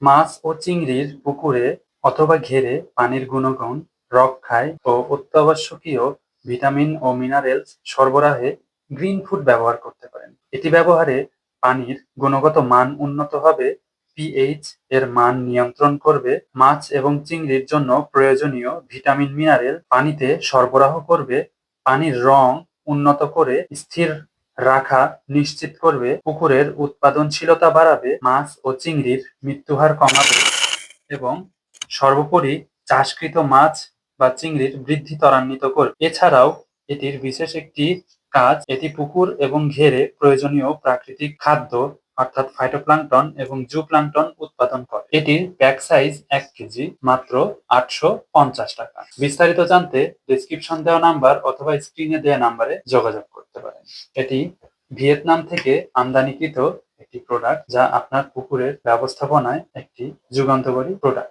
মাছ ও চিংড়ির পুকুরে অথবা ঘেরে পানির গুণগুণ রক্ষায় ও অত্যাবশ্যকীয় ভিটামিন ও মিনারেলস সরবরাহে গ্রিন ফুড ব্যবহার করতে পারেন। এটি ব্যবহারে পানির গুণগত মান উন্নত হবে, পিএইচ এর মান নিয়ন্ত্রণ করবে, মাছ এবং চিংড়ির জন্য প্রয়োজনীয় ভিটামিন মিনারেল পানিতে সরবরাহ করবে, পানির রং উন্নত করে স্থির রাখা নিশ্চিত করবে, পুকুরের উৎপাদনশীলতা বাড়াবে, মাছ ও চিংড়ির মৃত্যুহার কমাবে এবং সর্বোপরি চাষকৃত মাছ বা চিংড়ির বৃদ্ধি ত্বরান্বিত করবে। এছাড়াও এটির বিশেষ একটি কাজ, এটি পুকুর এবং ঘেরে প্রয়োজনীয় প্রাকৃতিক খাদ্য অর্থাৎ ফাইটোপ্লাঙ্কটন এবং জুপ্লাঙ্কটন উৎপাদন করে। এটির প্যাক সাইজ ১ কেজি, মাত্র ৮৫০ টাকা। বিস্তারিত জানতে ডেসক্রিপশন দেওয়া নাম্বার অথবা স্ক্রিনে দেওয়া নাম্বারে যোগাযোগ করতে পারেন। এটি ভিয়েতনাম থেকে আমদানিকৃত একটি প্রোডাক্ট, যা আপনার পুকুরের ব্যবস্থাপনায় একটি যুগান্তকারী প্রোডাক্ট।